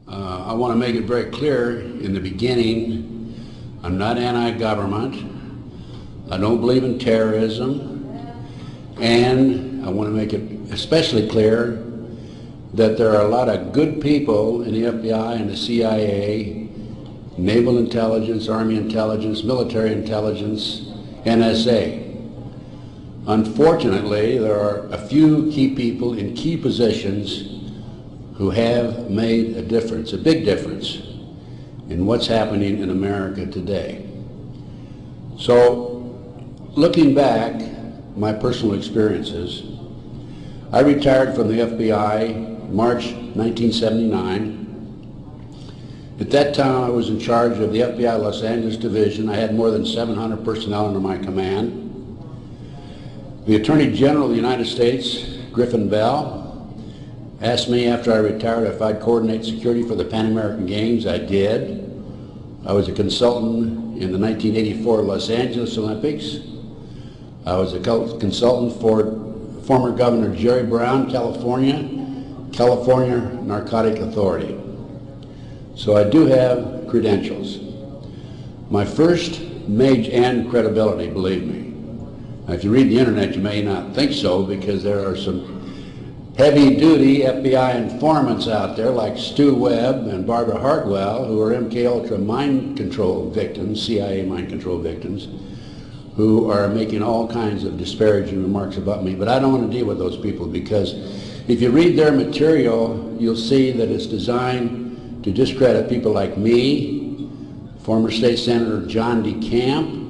I want to make it very clear in the beginning, I'm not anti-government. I don't believe in terrorism. And I want to make it especially clear that there are a lot of good people in the FBI and the CIA, Naval Intelligence, Army Intelligence, Military Intelligence, NSA. Unfortunately, there are a few key people in key positions who have made a difference, a big difference, in what's happening in America today. So, looking back, my personal experiences, I retired from the FBI March 1979. At that time, I was in charge of the FBI Los Angeles Division. I had more than 700 personnel under my command. The Attorney General of the United States, Griffin Bell, asked me after I retired if I'd coordinate security for the Pan American Games. I did. I was a consultant in the 1984 Los Angeles Olympics. I was a consultant for former Governor Jerry Brown, California Narcotic Authority. So I do have credentials. My first and credibility, believe me. Now, if you read the internet, you may not think so, because there are some heavy-duty FBI informants out there like Stu Webb and Barbara Hartwell, who are MK-Ultra mind control victims, CIA mind control victims, who are making all kinds of disparaging remarks about me. But I don't want to deal with those people, because if you read their material, you'll see that it's designed to discredit people like me, former State Senator John DeCamp,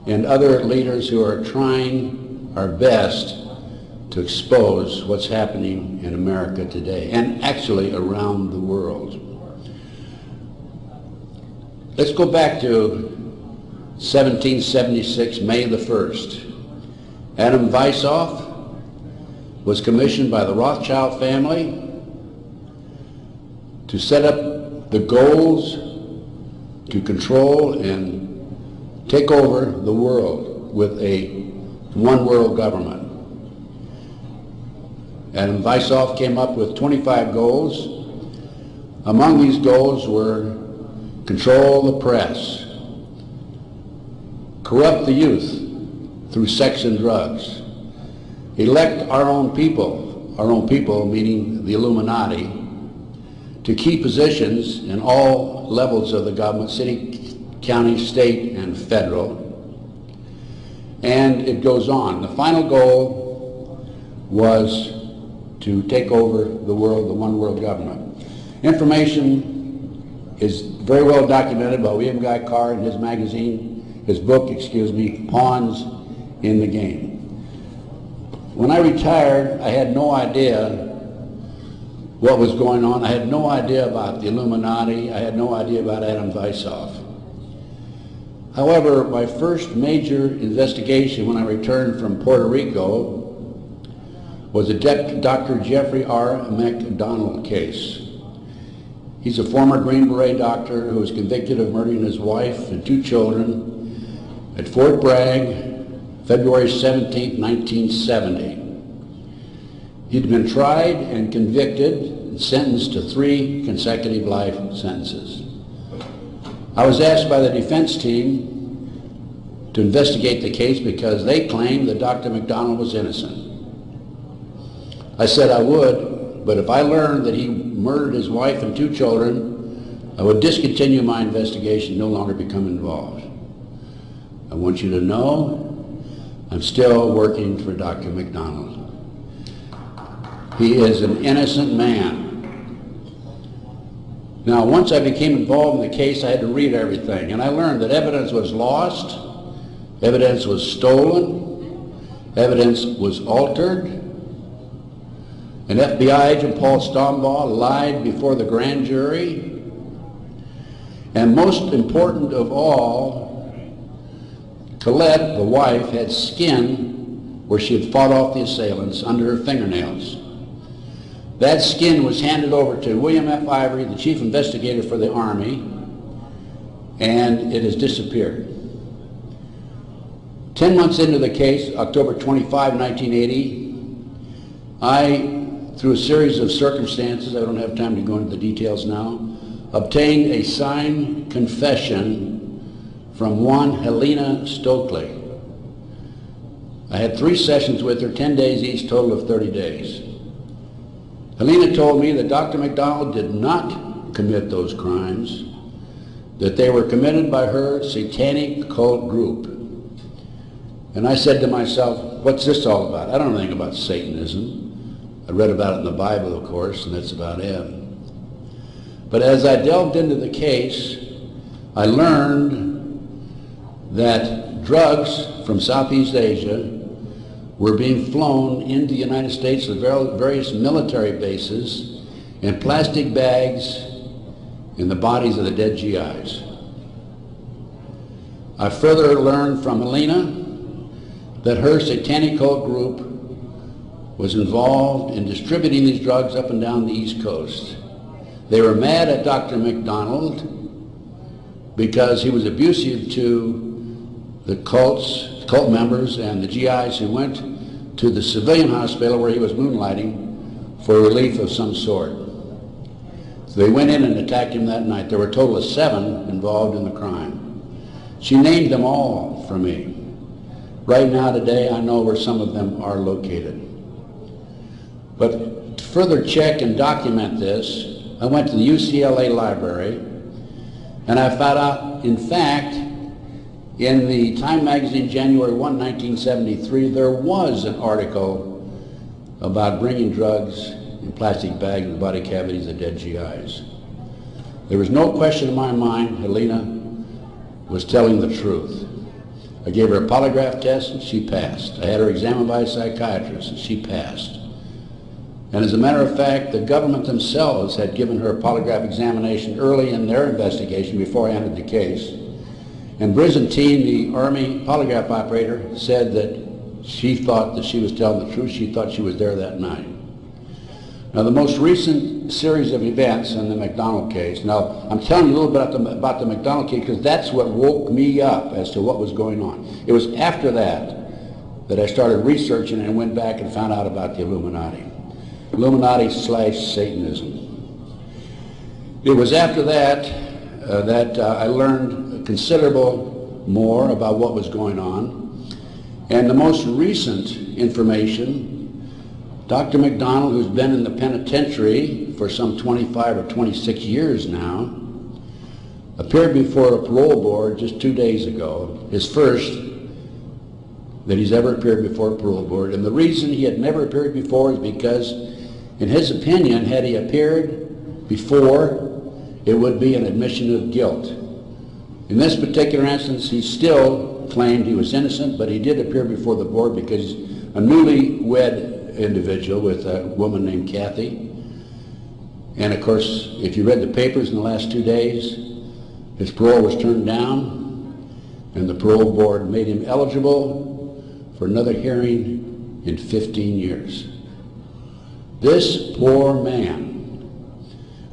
and other leaders who are trying our best to expose what's happening in America today, and actually around the world. Let's go back to 1776, May the 1st. Adam Weishaupt was commissioned by the Rothschild family to set up the goals to control and take over the world with a one world government. Adam Weishaupt came up with 25 goals. Among these goals were control the press, corrupt the youth through sex and drugs, elect our own people meaning the Illuminati, to key positions in all levels of the government, city, county, state, and federal. And it goes on. The final goal was to take over the world, the one world government. Information is very well documented by William Guy Carr in his magazine, his book, Pawns in the Game. When I retired, I had no idea what was going on. I had no idea about the Illuminati. I had no idea about Adam Weishaupt. However, my first major investigation when I returned from Puerto Rico was a Dr. Jeffrey R. McDonald case. He's a former Green Beret doctor who was convicted of murdering his wife and 2 children at Fort Bragg, February 17, 1970. He'd been tried and convicted and sentenced to 3 consecutive life sentences. I was asked by the defense team to investigate the case because they claimed that Dr. McDonald was innocent. I said I would, but if I learned that he murdered his wife and 2 children, I would discontinue my investigation, no longer become involved. I want you to know I'm still working for Dr. McDonald. He is an innocent man. Now, once I became involved in the case, I had to read everything, and I learned that evidence was lost, evidence was stolen, evidence was altered. An FBI agent, Paul Stombaugh, lied before the grand jury. And most important of all, Colette, the wife, had skin where she had fought off the assailants under her fingernails. That skin was handed over to William F. Ivory, the chief investigator for the Army, and it has disappeared. 10 months into the case, October 25, 1980, I through a series of circumstances, I don't have time to go into the details now, obtained a signed confession from one Helena Stokely. I had 3 sessions with her, 10 days each, total of 30 days. Helena told me that Dr. McDonald did not commit those crimes, that they were committed by her satanic cult group. And I said to myself, what's this all about? I don't know anything about Satanism. I read about it in the Bible, of course, and that's about it. But as I delved into the case, I learned that drugs from Southeast Asia were being flown into the United States to various military bases in plastic bags in the bodies of the dead GIs. I further learned from Helena that her satanic cult group was involved in distributing these drugs up and down the East Coast. They were mad at Dr. McDonald because he was abusive to the cult members and the GIs who went to the civilian hospital where he was moonlighting for relief of some sort. So they went in and attacked him that night. There were a total of 7 involved in the crime. She named them all for me. Right now, today, I know where some of them are located. But to further check and document this, I went to the UCLA library, and I found out, in fact, in the Time magazine, January 1, 1973, there was an article about bringing drugs in plastic bags in the body cavities of dead GIs. There was no question in my mind Helena was telling the truth. I gave her a polygraph test and she passed. I had her examined by a psychiatrist and she passed. And as a matter of fact, the government themselves had given her a polygraph examination early in their investigation before I entered the case. And Byzantine, the Army polygraph operator, said that she thought that she was telling the truth. She thought she was there that night. Now, the most recent series of events in the McDonald case, now I'm telling you a little bit about the McDonald case because that's what woke me up as to what was going on. It was after that I started researching and went back and found out about the Illuminati. Illuminati/Satanism. It was after that I learned considerable more about what was going on. And the most recent information, Dr. McDonald, who's been in the penitentiary for some 25 or 26 years now, appeared before a parole board just 2 days ago, his first that he's ever appeared before a parole board. And the reason he had never appeared before is because, in his opinion, had he appeared before, it would be an admission of guilt. In this particular instance, he still claimed he was innocent, but he did appear before the board because a newly-wed individual with a woman named Kathy. And of course, if you read the papers in the last 2 days, his parole was turned down, and the parole board made him eligible for another hearing in 15 years. This poor man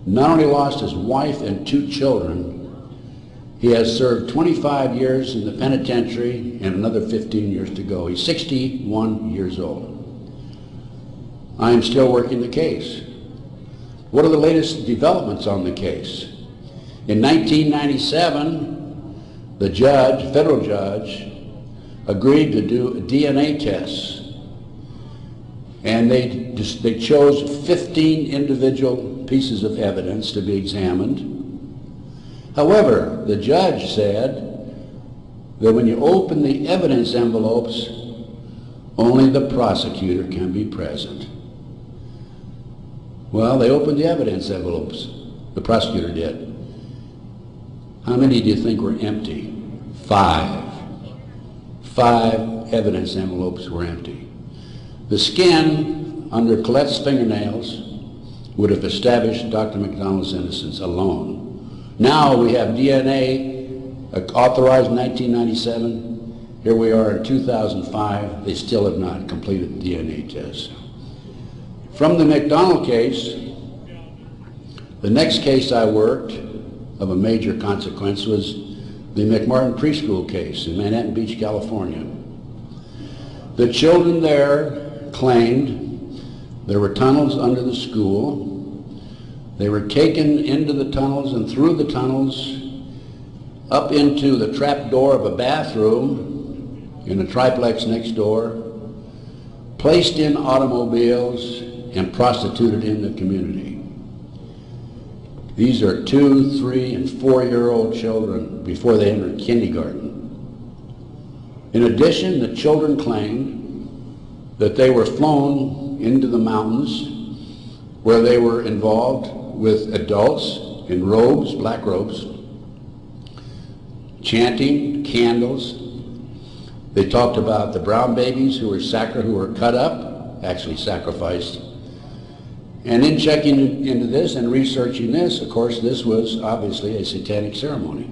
not only lost his wife and 2 children, he has served 25 years in the penitentiary and another 15 years to go. He's 61 years old. I am still working the case. What are the latest developments on the case? In 1997, the judge, federal judge, agreed to do DNA tests. And they chose 15 individual pieces of evidence to be examined. However, the judge said that when you open the evidence envelopes, only the prosecutor can be present. Well, they opened the evidence envelopes. The prosecutor did. How many do you think were empty? 5. 5 evidence envelopes were empty. The skin under Colette's fingernails would have established Dr. McDonald's innocence alone. Now we have DNA authorized in 1997. Here we are in 2005. They still have not completed the DNA test. From the McDonald case, the next case I worked of a major consequence was the McMartin preschool case in Manhattan Beach, California. The children there claimed There were tunnels under the school. They were taken into the tunnels and through the tunnels up into the trap door of a bathroom in a triplex next door, placed in automobiles and prostituted in the community. These are 2-, 3-, and 4-year-old children before they entered kindergarten. In addition, the children claimed that they were flown into the mountains where they were involved with adults in robes, black robes, chanting, candles. They talked about the brown babies who were cut up, actually sacrificed. And in checking into this and researching this, of course, this was obviously a satanic ceremony.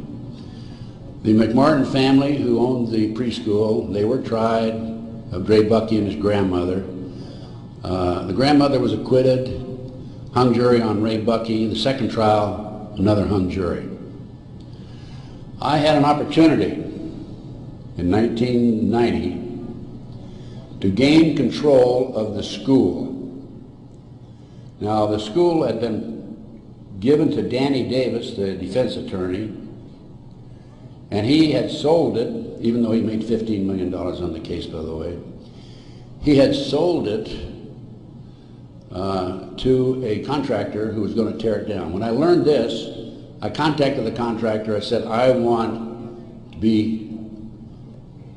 The McMartin family, who owned the preschool, they were tried of Ray Bucky and his grandmother. The grandmother was acquitted, hung jury on Ray Bucky. The second trial, another hung jury. I had an opportunity in 1990 to gain control of the school. Now, the school had been given to Danny Davis, the defense attorney, and he had sold it, even though he made $15 million on the case, by the way. He had sold it to a contractor who was going to tear it down. When I learned this, I contacted the contractor. I said, I want to be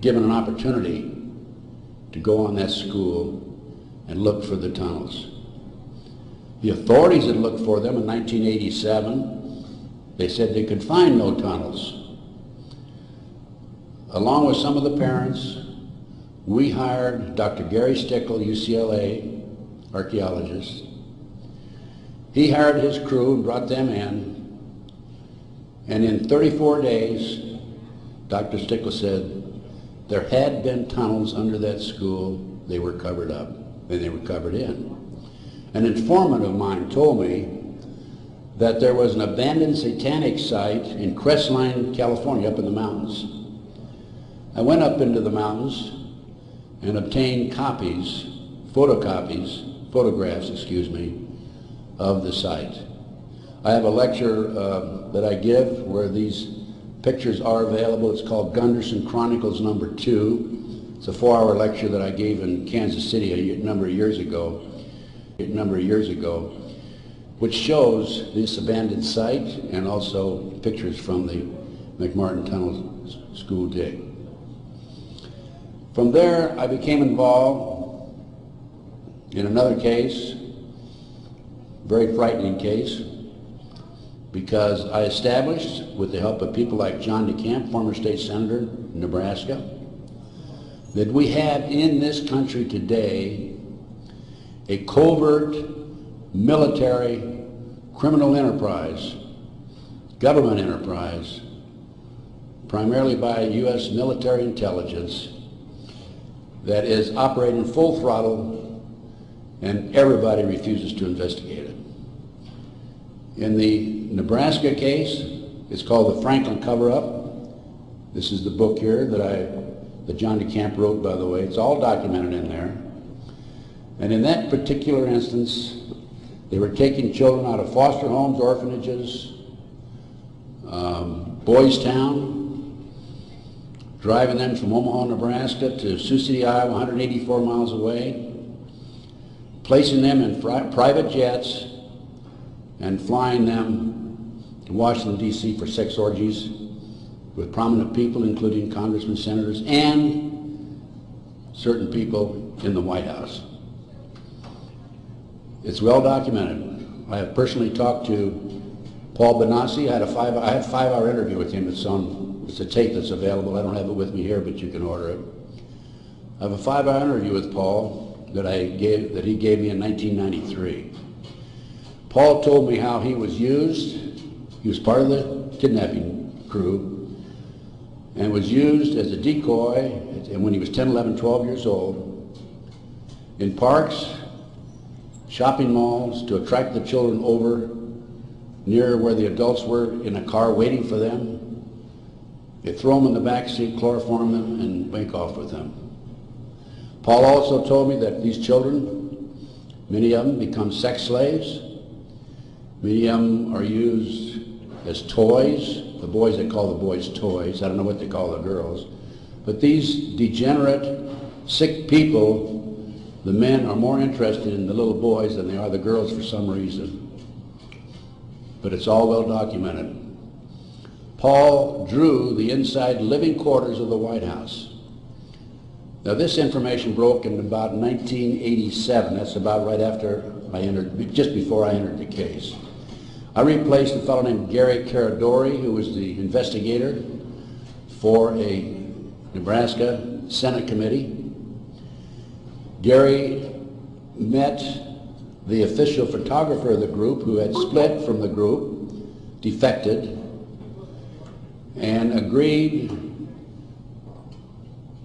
given an opportunity to go on that school and look for the tunnels. The authorities had looked for them in 1987. They said they could find no tunnels. Along with some of the parents, we hired Dr. Gary Stickle, UCLA archaeologist. He hired his crew and brought them in. And in 34 days, Dr. Stickle said there had been tunnels under that school. They were covered up, and they were covered in. An informant of mine told me that there was an abandoned satanic site in Crestline, California, up in the mountains. I went up into the mountains and obtained photographs, of the site. I have a lecture that I give where these pictures are available. It's called Gunderson Chronicles #2. It's a 4-hour lecture that I gave in Kansas City a number of years ago, which shows this abandoned site and also pictures from the McMartin Tunnel school dig. From there, I became involved in another case, very frightening case, because I established, with the help of people like John DeCamp, former state senator in Nebraska, that we have in this country today a covert military criminal enterprise, government enterprise, primarily by U.S. military intelligence, that is operating full throttle, and everybody refuses to investigate it. In the Nebraska case, it's called the Franklin Cover-Up. This is the book here that John DeCamp wrote, by the way. It's all documented in there. And in that particular instance, they were taking children out of foster homes, orphanages, Boys Town, driving them from Omaha, Nebraska to Sioux City, Iowa, 184 miles away, placing them in private jets and flying them to Washington, D.C. for sex orgies with prominent people, including congressmen, senators, and certain people in the White House. It's well documented. I have personally talked to Paul Benassi. I had a 5-hour interview with him. It's a tape that's available. I don't have it with me here, but you can order it. I have a 5-hour interview with Paul that he gave me in 1993. Paul told me how he was used. He was part of the kidnapping crew and was used as a decoy, and when he was 10, 11, 12 years old, in parks, shopping malls, to attract the children over near where the adults were in a car waiting for them. They throw them in the back seat, chloroform them, and make off with them. Paul also told me that these children Many of them become sex slaves. Many of them are used as toys. The boys, they call the boys toys. I don't know what they call the girls. But these degenerate, sick people, the men are more interested in the little boys than they are the girls for some reason. But it's all well documented. Paul drew the inside living quarters of the White House. Now this information broke in about 1987. That's about right after I entered, just before I entered the case. I replaced a fellow named Gary Caradori, who was the investigator for a Nebraska Senate committee. Gary met the official photographer of the group, who had split from the group, defected, and agreed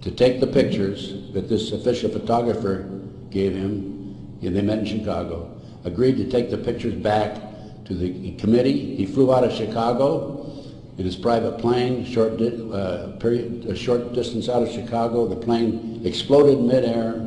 to take the pictures that this official photographer gave him, and they met in Chicago, agreed to take the pictures back to the committee. He flew out of Chicago in his private plane, a short distance out of Chicago. The plane exploded midair.